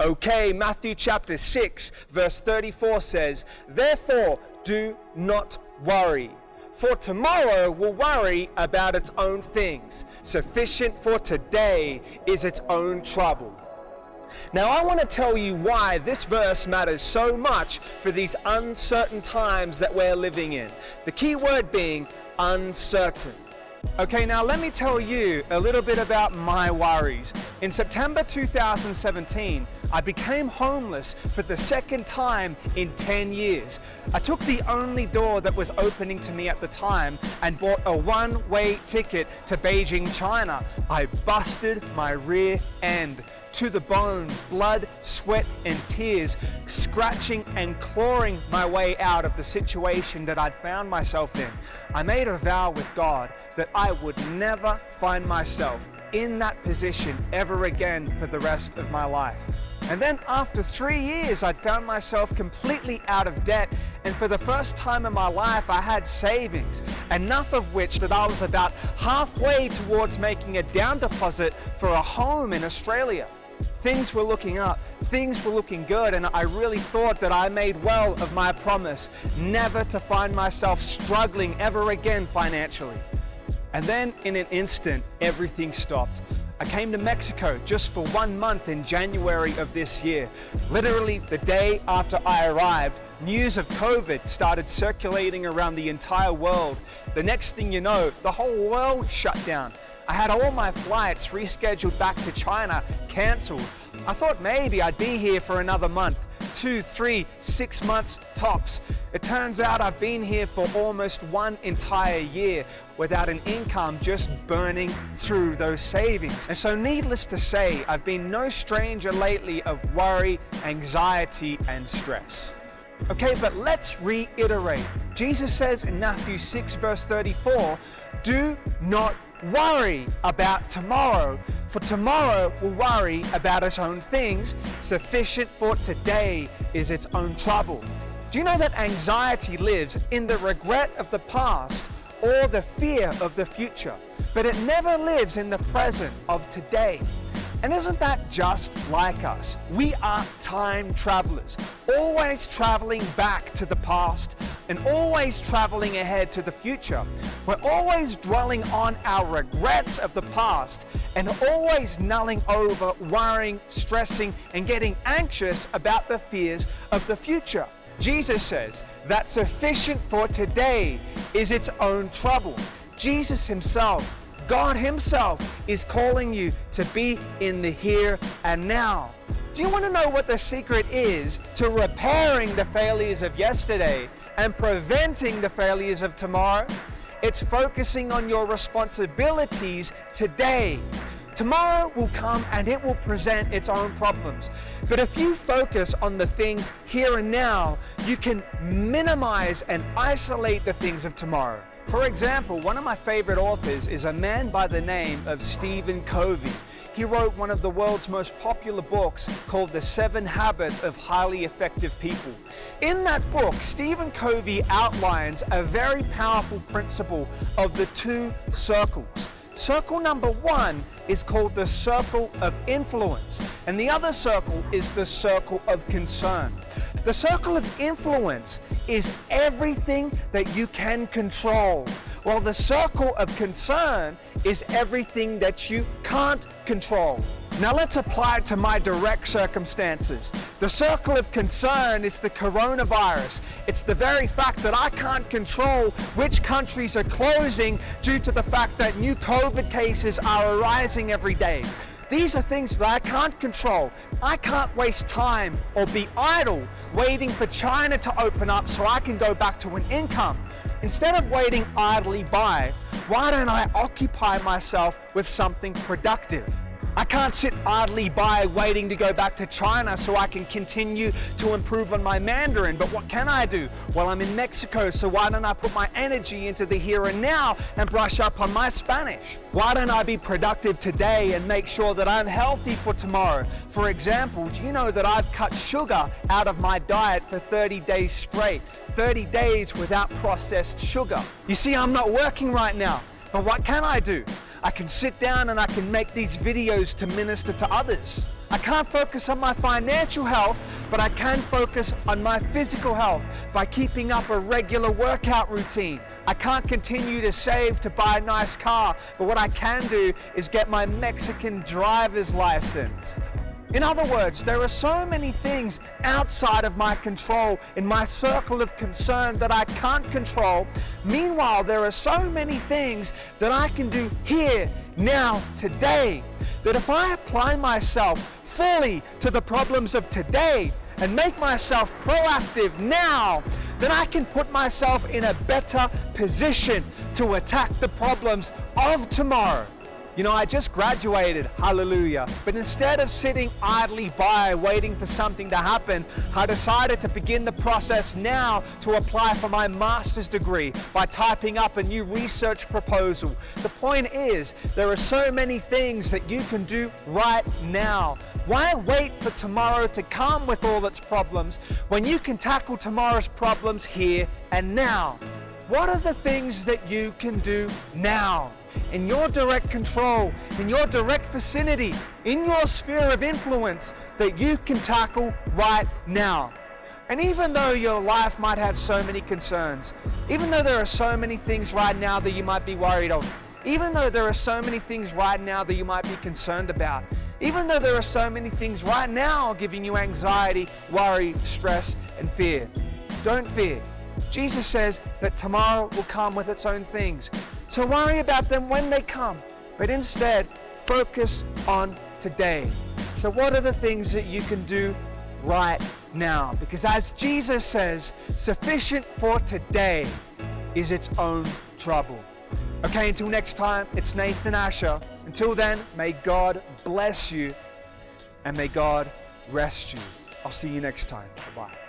Okay, Matthew chapter 6, verse 34 says, "Therefore do not worry, for tomorrow will worry about its own things. Sufficient for today is its own trouble." Now I want to tell you why this verse matters so much for these uncertain times that we're living in. The key word being uncertain. Okay, now let me tell you a little bit about my worries. In September 2017, I became homeless for the second time in 10 years. I took the only door that was opening to me at the time and bought a one-way ticket to Beijing, China. I busted my rear end to the bone, blood, sweat, and tears, scratching and clawing my way out of the situation that I'd found myself in. I made a vow with God that I would never find myself in that position ever again for the rest of my life. And then after 3 years, I'd found myself completely out of debt, and for the first time in my life, I had savings, enough of which that I was about halfway towards making a down deposit for a home in Australia. Things were looking up, things were looking good, and I really thought that I made well of my promise never to find myself struggling ever again financially. And then in an instant, everything stopped. I came to Mexico just for 1 month in January of this year. Literally the day after I arrived, news of COVID started circulating around the entire world. The next thing you know, the whole world shut down. I had all my flights rescheduled back to China canceled. I thought maybe I'd be here for another month, 2, 3, 6 months tops. It turns out I've been here for almost 1 entire year without an income, just burning through those savings. And so needless to say, I've been no stranger lately of worry, anxiety, and stress. Okay, but let's reiterate. Jesus says in Matthew 6 verse 34, "Do not worry about tomorrow, for tomorrow will worry about its own things. Sufficient for today is its own trouble." Do you know that anxiety lives in the regret of the past or the fear of the future, but it never lives in the present of today? And isn't that just like us? We are time travelers, always traveling back to the past and always traveling ahead to the future. We're always dwelling on our regrets of the past and always mulling over, worrying, stressing, and getting anxious about the fears of the future. Jesus says that sufficient for today is its own trouble. Jesus himself, God himself, is calling you to be in the here and now. Do you want to know what the secret is to repairing the failures of yesterday and preventing the failures of tomorrow? It's focusing on your responsibilities today. Tomorrow will come and it will present its own problems. But if you focus on the things here and now, you can minimize and isolate the things of tomorrow. For example, one of my favorite authors is a man by the name of Stephen Covey. He wrote one of the world's most popular books called The 7 Habits of Highly Effective People. In that book, Stephen Covey outlines a very powerful principle of the 2 circles. Circle number 1 is called the circle of influence, and the other circle is the circle of concern. The circle of influence is everything that you can control, while the circle of concern is everything that you can't control. Now let's apply it to my direct circumstances. The circle of concern is the coronavirus. It's the very fact that I can't control which countries are closing due to the fact that new COVID cases are arising every day. These are things that I can't control. I can't waste time or be idle waiting for China to open up so I can go back to an income. Instead of waiting idly by, why don't I occupy myself with something productive? I can't sit idly by waiting to go back to China so I can continue to improve on my Mandarin. But what can I do? Well, I'm in Mexico, so why don't I put my energy into the here and now and brush up on my Spanish? Why don't I be productive today and make sure that I'm healthy for tomorrow? For example, do you know that I've cut sugar out of my diet for 30 days straight? 30 days without processed sugar. You see, I'm not working right now, but what can I do? I can sit down and I can make these videos to minister to others. I can't focus on my financial health, but I can focus on my physical health by keeping up a regular workout routine. I can't continue to save to buy a nice car, but what I can do is get my Mexican driver's license. In other words, there are so many things outside of my control in my circle of concern that I can't control. Meanwhile, there are so many things that I can do here, now, today, that if I apply myself fully to the problems of today and make myself proactive now, then I can put myself in a better position to attack the problems of tomorrow. You know, I just graduated, hallelujah. But instead of sitting idly by waiting for something to happen, I decided to begin the process now to apply for my master's degree by typing up a new research proposal. The point is, there are so many things that you can do right now. Why wait for tomorrow to come with all its problems when you can tackle tomorrow's problems here and now? What are the things that you can do now? In your direct control, in your direct vicinity, in your sphere of influence that you can tackle right now. And even though your life might have so many concerns, even though there are so many things right now that you might be worried of, even though there are so many things right now that you might be concerned about, even though there are so many things right now giving you anxiety, worry, stress, and fear, don't fear. Jesus says that tomorrow will come with its own things. So worry about them when they come, but instead focus on today. So what are the things that you can do right now? Because as Jesus says, sufficient for today is its own trouble. Okay, until next time, it's Nathan Asher. Until then, may God bless you and may God rest you. I'll see you next time. Bye-bye.